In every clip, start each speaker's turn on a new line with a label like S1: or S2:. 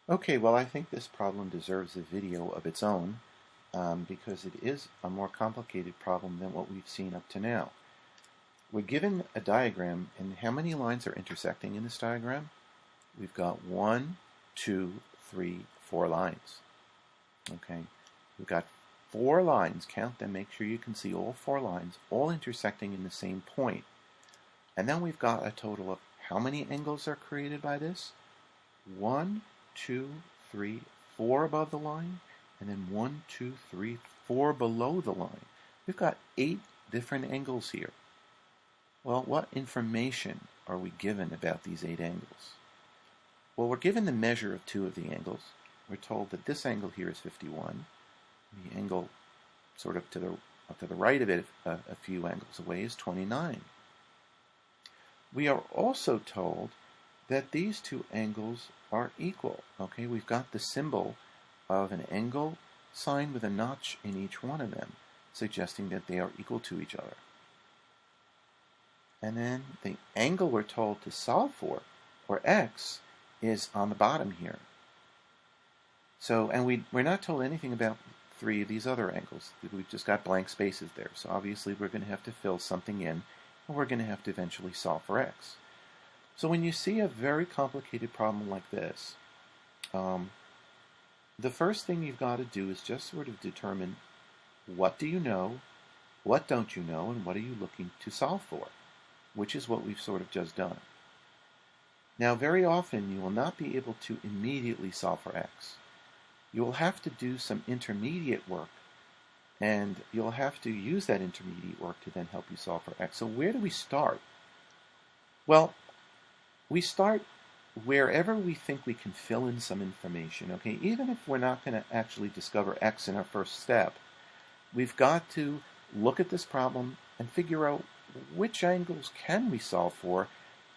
S1: Okay, well, I think this problem deserves a video of its own because it is a more complicated problem than what we've seen up to now. We're given a diagram, and how many lines are intersecting in this diagram? We've got 1, 2, 3, 4 lines. Okay, we've got 4 lines. Count them, make sure you can see all 4 lines, all intersecting in the same point. And then we've got a total of how many angles are created by this? 1, 2, 3, 4 above the line, and then 1, 2, 3, 4 below the line. We've got 8 different angles here. Well, what information are we given about these 8 angles? Well, we're given the measure of 2 of the angles. We're told that this angle here is 51. The angle sort of up to the right of it, a few angles away, is 29. We are also told that these 2 angles are equal. Okay, we've got the symbol of an angle sign with a notch in each one of them, suggesting that they are equal to each other. And then the angle we're told to solve for, or x, is on the bottom here. So, and we're not told anything about 3 of these other angles. We've just got blank spaces there. So obviously we're going to have to fill something in, and we're going to have to eventually solve for x. So when you see a very complicated problem like this, the first thing you've got to do is just sort of determine what do you know, what don't you know, and what are you looking to solve for, which is what we've sort of just done. Now, very often you will not be able to immediately solve for x. You will have to do some intermediate work, and you'll have to use that intermediate work to then help you solve for x. So where do we start? Well, we start wherever we think we can fill in some information, okay? Even if we're not going to actually discover x in our first step, we've got to look at this problem and figure out which angles can we solve for,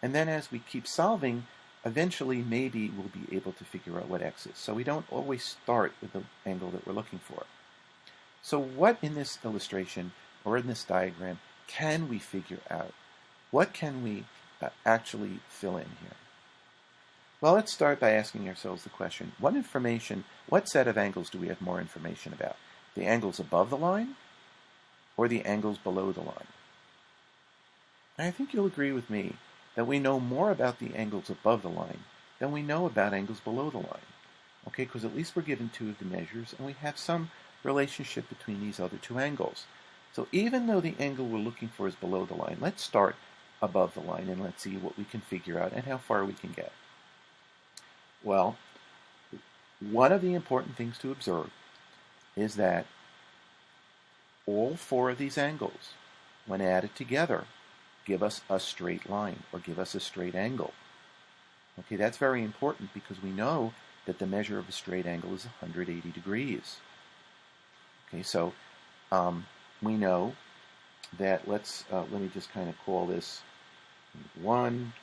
S1: and then as we keep solving, eventually maybe we'll be able to figure out what x is. So we don't always start with the angle that we're looking for. So what in this illustration or in this diagram can we figure out? What can we actually fill in here? Well, let's start by asking ourselves the question, what set of angles do we have more information about? The angles above the line or the angles below the line? And I think you'll agree with me that we know more about the angles above the line than we know about angles below the line. Okay, because at least we're given 2 of the measures and we have some relationship between these other 2 angles. So even though the angle we're looking for is below the line, let's start above the line and let's see what we can figure out and how far we can get. Well, one of the important things to observe is that all 4 of these angles, when added together, give us a straight line or give us a straight angle. Okay, that's very important because we know that the measure of a straight angle is 180 degrees. Okay, so we know that let me just kind of call this 1, angle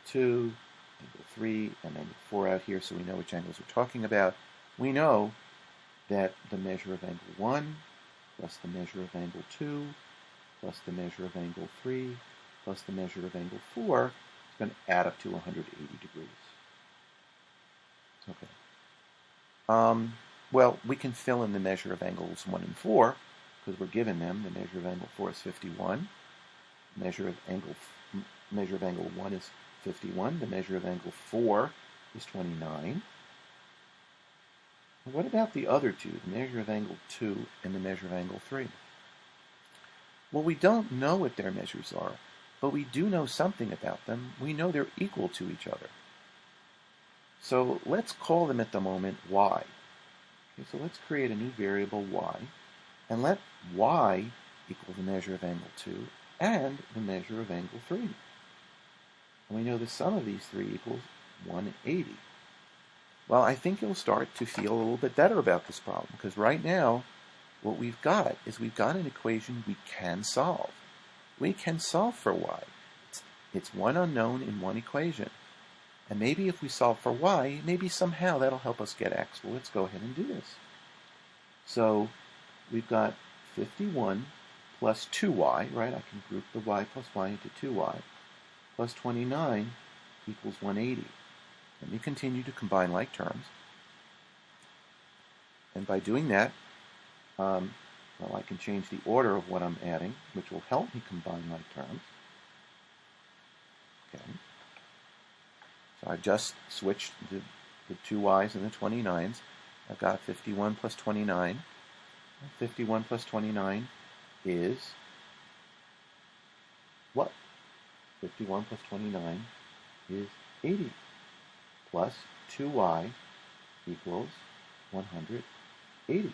S1: 2, angle 3, and angle 4 out here so we know which angles we're talking about. We know that the measure of angle 1 plus the measure of angle 2 plus the measure of angle 3 plus the measure of angle 4 is going to add up to 180 degrees. Okay. Well, we can fill in the measure of angles 1 and 4 because we're given them. The measure of angle 4 is 51. The measure of angle 1 is 51. The measure of angle 4 is 29. What about the other 2, the measure of angle 2 and the measure of angle 3? Well, we don't know what their measures are, but we do know something about them. We know they're equal to each other. So let's call them at the moment y. Okay, so let's create a new variable y, and let y equal the measure of angle 2 and the measure of angle 3. And we know the sum of these 3 equals 180. Well, I think you'll start to feel a little bit better about this problem, because right now, what we've got is we've got an equation we can solve. We can solve for y. It's one unknown in one equation. And maybe if we solve for y, maybe somehow that'll help us get x. Well, let's go ahead and do this. So we've got 51 plus 2y, right? I can group the y plus y into 2y, plus 29 equals 180. Let me continue to combine like terms. And by doing that, well, I can change the order of what I'm adding, which will help me combine like terms. Okay. So I've just switched the 2y's and the 29's. I've got 51 plus 29. 51 plus 29 is what? 51 plus 29 is 80 plus 2y equals 180.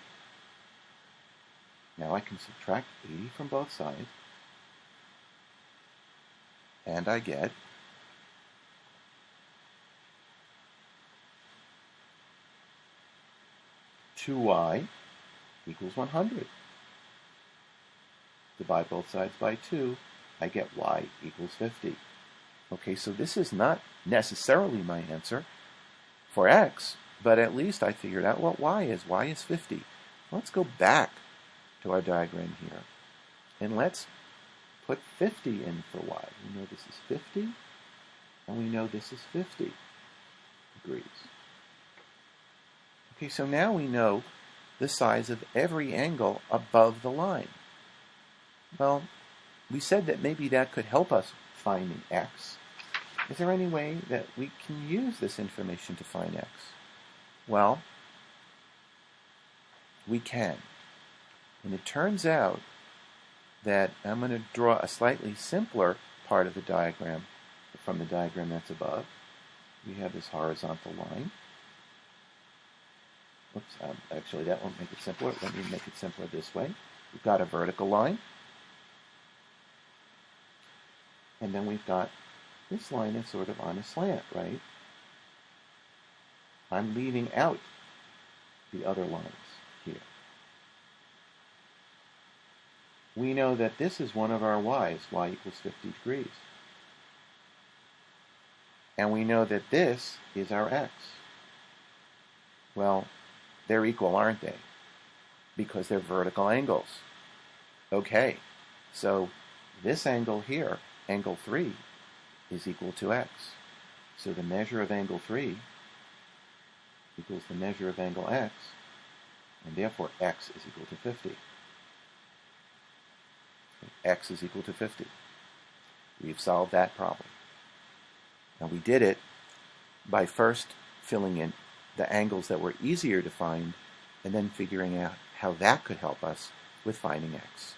S1: Now I can subtract 80 from both sides, and I get 2y equals 100. Divide both sides by 2, I get y equals 50. Okay, so this is not necessarily my answer for x, but at least I figured out what y is. Y is 50. Let's go back to our diagram here, and let's put 50 in for y. We know this is 50, and we know this is 50 degrees. Okay, so now we know the size of every angle above the line. Well, we said that maybe that could help us finding x. Is there any way that we can use this information to find x? Well, we can. And it turns out that I'm going to draw a slightly simpler part of the diagram from the diagram that's above. We have this horizontal line. Oops, actually that won't make it simpler. Let me make it simpler this way. We've got a vertical line. And then we've got this line that's sort of on a slant, right? I'm leaving out the other lines here. We know that this is one of our y's, y equals 50 degrees. And we know that this is our x. Well, they're equal, aren't they? Because they're vertical angles. Okay, so this angle here, angle 3, is equal to x. So the measure of angle 3 equals the measure of angle x, and therefore x is equal to 50. X is equal to 50. We've solved that problem. Now we did it by first filling in the angles that were easier to find, and then figuring out how that could help us with finding x.